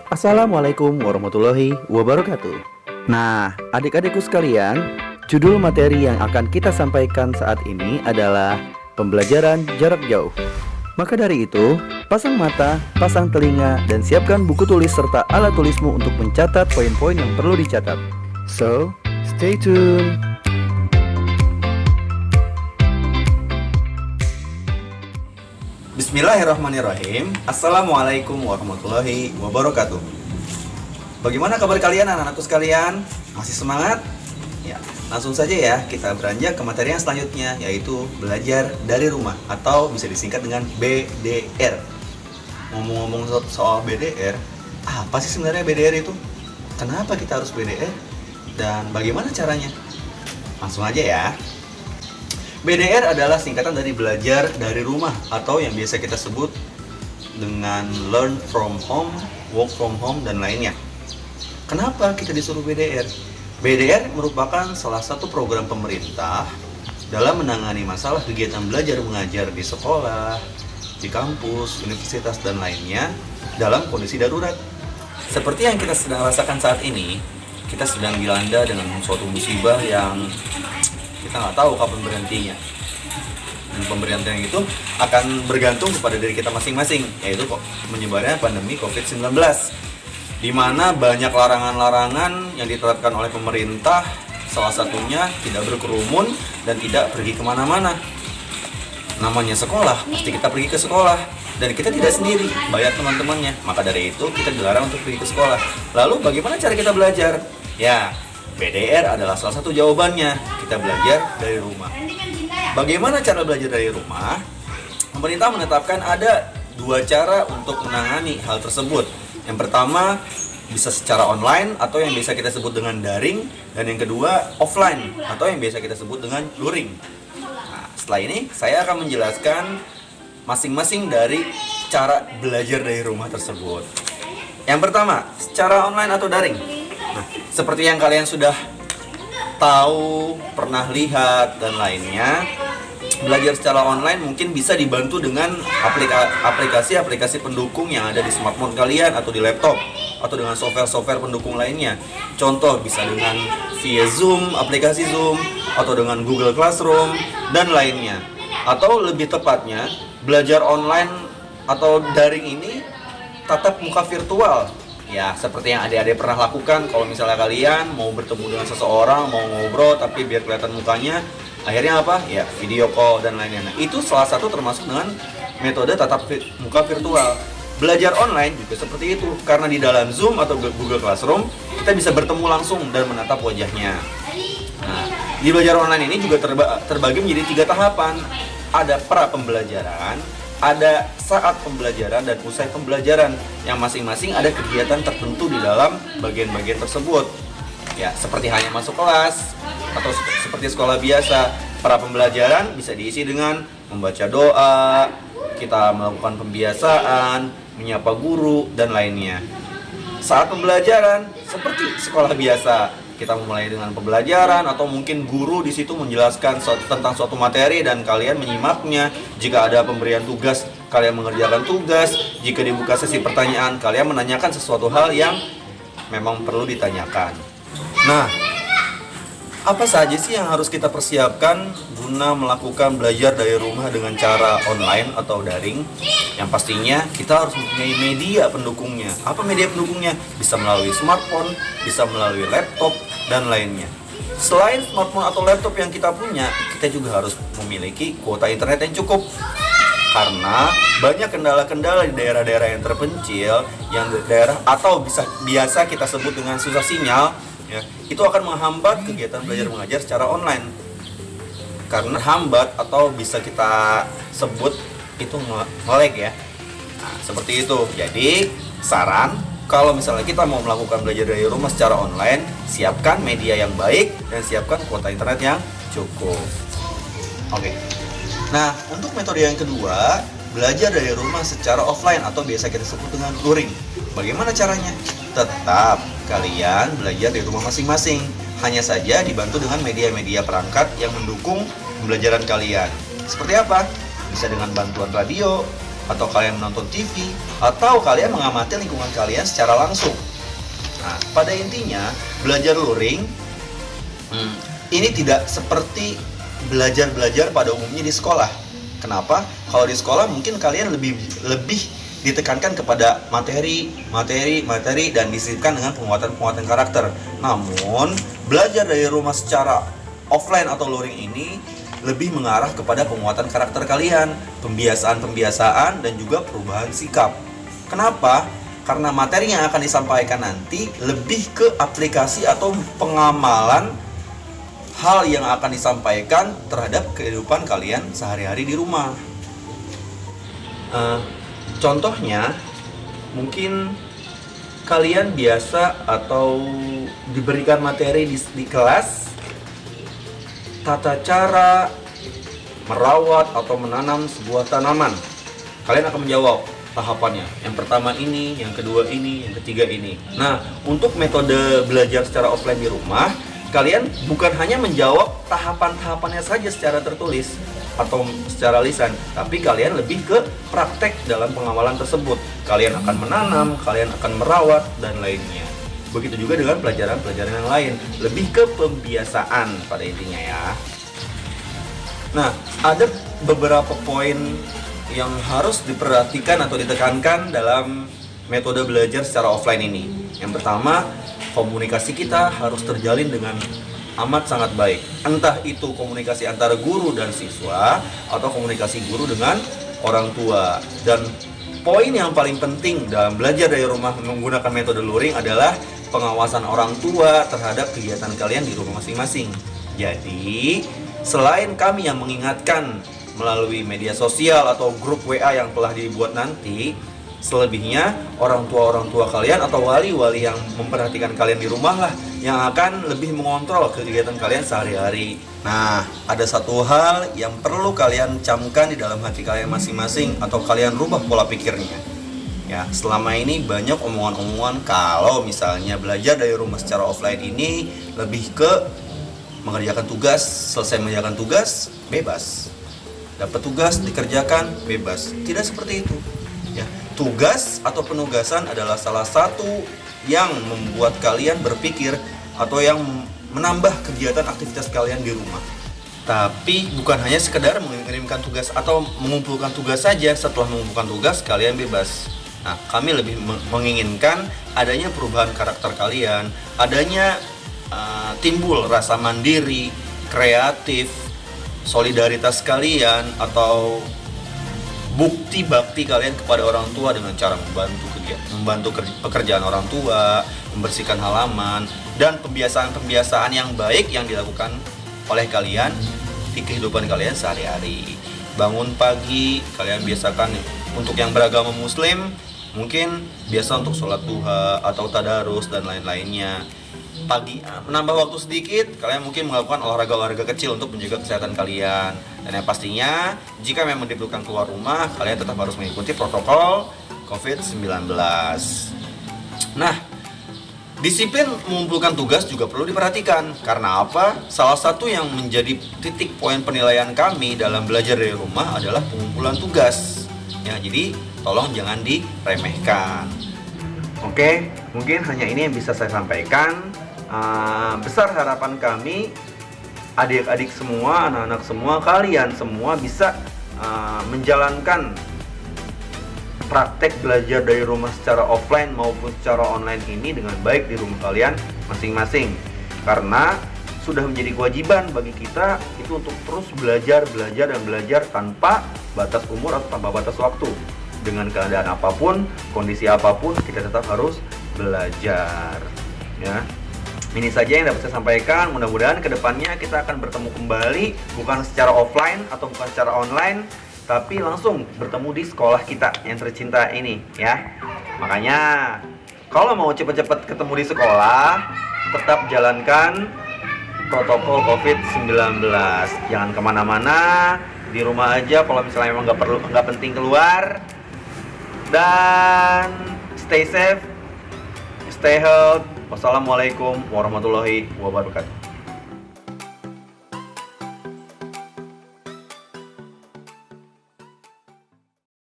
Assalamualaikum warahmatullahi wabarakatuh. Nah, adik-adikku sekalian, judul materi yang akan kita sampaikan saat ini adalah pembelajaran jarak jauh. Maka dari itu, pasang mata, pasang telinga, dan siapkan buku tulis serta alat tulismu untuk mencatat poin-poin yang perlu dicatat. So, stay tuned. Bismillahirrahmanirrahim. Assalamualaikum warahmatullahi wabarakatuh. Bagaimana kabar kalian anak-anakku sekalian? Masih semangat? Ya, langsung saja ya kita beranjak ke materi yang selanjutnya, yaitu belajar dari rumah atau bisa disingkat dengan BDR. Ngomong-ngomong soal BDR, apa sih sebenarnya BDR itu? Kenapa kita harus BDR? Dan bagaimana caranya? Langsung aja ya. BDR adalah singkatan dari belajar dari rumah atau yang biasa kita sebut dengan learn from home, work from home, dan lainnya. Kenapa kita disuruh BDR? BDR merupakan salah satu program pemerintah dalam menangani masalah kegiatan belajar mengajar di sekolah, di kampus, universitas, dan lainnya dalam kondisi darurat. Seperti yang kita sedang rasakan saat ini, kita sedang dilanda dengan suatu musibah yang kita nggak tahu kapan berhentinya. Dan pemberhentian itu akan bergantung kepada diri kita masing-masing, yaitu menyebarnya pandemi COVID-19, di mana banyak larangan-larangan yang diterapkan oleh pemerintah. Salah satunya tidak berkerumun dan tidak pergi kemana-mana. Namanya sekolah, pasti kita pergi ke sekolah, dan kita tidak sendiri, banyak teman-temannya. Maka dari itu kita dilarang untuk pergi ke sekolah. Lalu bagaimana cara kita belajar? Ya, BDR adalah salah satu jawabannya. Kita belajar dari rumah. Bagaimana cara belajar dari rumah? Pemerintah menetapkan ada dua cara untuk menangani hal tersebut. Yang pertama, bisa secara online atau yang biasa kita sebut dengan daring. Dan yang kedua, offline atau yang biasa kita sebut dengan luring. Nah, setelah ini saya akan menjelaskan masing-masing dari cara belajar dari rumah tersebut. Yang pertama, secara online atau daring. Nah, seperti yang kalian sudah tahu, pernah lihat, dan lainnya, belajar secara online mungkin bisa dibantu dengan aplikasi-aplikasi pendukung yang ada di smartphone kalian atau di laptop, atau dengan software-software pendukung lainnya. Contoh bisa dengan via Zoom, aplikasi Zoom, atau dengan Google Classroom, dan lainnya. Atau lebih tepatnya, belajar online atau daring ini tatap muka virtual. Ya, seperti yang adik-adik pernah lakukan. Kalau misalnya kalian mau bertemu dengan seseorang, mau ngobrol tapi biar kelihatan mukanya, akhirnya apa? Ya, video call dan lainnya. Nah, itu salah satu termasuk dengan metode tatap muka virtual. Belajar online juga seperti itu, karena di dalam Zoom atau Google Classroom kita bisa bertemu langsung dan menatap wajahnya. Nah, di belajar online ini juga terbagi menjadi 3 tahapan. Ada pra pembelajaran, ada saat pembelajaran, dan usai pembelajaran, yang masing-masing ada kegiatan tertentu di dalam bagian-bagian tersebut. Ya, seperti hanya masuk kelas atau seperti sekolah biasa. Pra pembelajaran bisa diisi dengan membaca doa, kita melakukan pembiasaan, menyapa guru, dan lainnya. Saat pembelajaran seperti sekolah biasa, kita memulai dengan pembelajaran atau mungkin guru di situ menjelaskan tentang suatu materi dan kalian menyimaknya. Jika ada pemberian tugas, kalian mengerjakan tugas. Jika dibuka sesi pertanyaan, kalian menanyakan sesuatu hal yang memang perlu ditanyakan. Nah, apa saja sih yang harus kita persiapkan guna melakukan belajar dari rumah dengan cara online atau daring? Yang pastinya kita harus mempunyai media pendukungnya. Apa media pendukungnya? Bisa melalui smartphone, bisa melalui laptop, dan lainnya. Selain smartphone atau laptop yang kita punya, kita juga harus memiliki kuota internet yang cukup. Karena banyak kendala-kendala di daerah-daerah yang terpencil, yang daerah atau biasa kita sebut dengan susah sinyal, ya, itu akan menghambat kegiatan belajar mengajar secara online. Karena hambat atau bisa kita sebut itu nge-lag ya. Nah, seperti itu. Jadi, saran kalau misalnya kita mau melakukan belajar dari rumah secara online, siapkan media yang baik dan siapkan kuota internet yang cukup. Oke. Nah, untuk metode yang kedua, belajar dari rumah secara offline atau biasa kita sebut dengan luring. Bagaimana caranya? Tetap kalian belajar di rumah masing-masing. Hanya saja dibantu dengan media-media perangkat yang mendukung pembelajaran kalian. Seperti apa? Bisa dengan bantuan radio, atau kalian menonton TV, atau kalian mengamati lingkungan kalian secara langsung. Nah, pada intinya, belajar luring ini tidak seperti belajar pada umumnya di sekolah. Kenapa? Kalau di sekolah mungkin kalian lebih ditekankan kepada materi dan disisipkan dengan penguatan karakter. Namun, belajar dari rumah secara offline atau luring ini lebih mengarah kepada penguatan karakter kalian, pembiasaan dan juga perubahan sikap. Kenapa? Karena materi yang akan disampaikan nanti lebih ke aplikasi atau pengamalan hal yang akan disampaikan terhadap kehidupan kalian sehari-hari di rumah. Contohnya, mungkin kalian biasa atau diberikan materi di kelas tata cara merawat atau menanam sebuah tanaman. Kalian akan menjawab tahapannya. Yang pertama ini, yang kedua ini, yang ketiga ini. Nah, untuk metode belajar secara offline di rumah, kalian bukan hanya menjawab tahapan-tahapannya saja secara tertulis atau secara lisan, tapi kalian lebih ke praktek dalam pengamalan tersebut. Kalian akan menanam, kalian akan merawat, dan lainnya. Begitu juga dengan pelajaran-pelajaran yang lain, lebih ke pembiasaan pada intinya ya. Nah, ada beberapa poin yang harus diperhatikan atau ditekankan dalam metode belajar secara offline ini. Yang pertama, komunikasi kita harus terjalin dengan amat sangat baik. Entah itu komunikasi antara guru dan siswa atau komunikasi guru dengan orang tua. Dan poin yang paling penting dalam belajar dari rumah menggunakan metode luring adalah pengawasan orang tua terhadap kegiatan kalian di rumah masing-masing. Jadi, selain kami yang mengingatkan melalui media sosial atau grup WA yang telah dibuat nanti, selebihnya orang tua kalian atau wali-wali yang memperhatikan kalian di rumah lah yang akan lebih mengontrol kegiatan kalian sehari-hari. Nah, ada satu hal yang perlu kalian camkan di dalam hati kalian masing-masing atau kalian rubah pola pikirnya. Ya, selama ini banyak omongan-omongan kalau misalnya belajar dari rumah secara offline ini lebih ke mengerjakan tugas, selesai mengerjakan tugas, bebas. Dapat tugas, dikerjakan, bebas. Tidak seperti itu. Ya, tugas atau penugasan adalah salah satu yang membuat kalian berpikir atau yang menambah kegiatan aktivitas kalian di rumah. Tapi bukan hanya sekedar mengirimkan tugas atau mengumpulkan tugas saja. Setelah mengumpulkan tugas, kalian bebas. Nah, kami lebih menginginkan adanya perubahan karakter kalian, adanya timbul rasa mandiri, kreatif, solidaritas kalian, atau bukti bakti kalian kepada orang tua dengan cara membantu pekerjaan orang tua, membersihkan halaman, dan pembiasaan-pembiasaan yang baik yang dilakukan oleh kalian di kehidupan kalian sehari-hari. Bangun pagi, kalian biasakan untuk yang beragama muslim, mungkin biasa untuk sholat duha atau tadarus dan lain-lainnya. Pagi menambah waktu sedikit, kalian mungkin melakukan olahraga kecil untuk menjaga kesehatan kalian. Dan yang pastinya, jika memang diperlukan keluar rumah, kalian tetap harus mengikuti protokol COVID-19. Nah, disiplin mengumpulkan tugas juga perlu diperhatikan. Karena apa? Salah satu yang menjadi titik poin penilaian kami dalam belajar dari rumah adalah pengumpulan tugas. Ya, jadi tolong jangan diremehkan. Oke, mungkin hanya ini yang bisa saya sampaikan. Besar harapan kami, adik-adik semua, anak-anak semua, kalian semua bisa menjalankan praktek belajar dari rumah secara offline maupun secara online ini dengan baik di rumah kalian masing-masing. Karena sudah menjadi kewajiban bagi kita itu untuk terus belajar tanpa batas umur atau tanpa batas waktu. Dengan keadaan apapun, kondisi apapun, kita tetap harus belajar. Ya, ini saja yang dapat saya sampaikan. Mudah-mudahan kedepannya kita akan bertemu kembali, bukan secara offline atau bukan secara online, tapi langsung bertemu di sekolah kita yang tercinta ini, ya. Makanya, kalau mau cepat-cepat ketemu di sekolah, tetap jalankan protokol COVID-19. Jangan kemana-mana, di rumah aja. Kalau misalnya memang nggak penting keluar. Dan stay safe, stay healthy. Wassalamualaikum warahmatullahi wabarakatuh.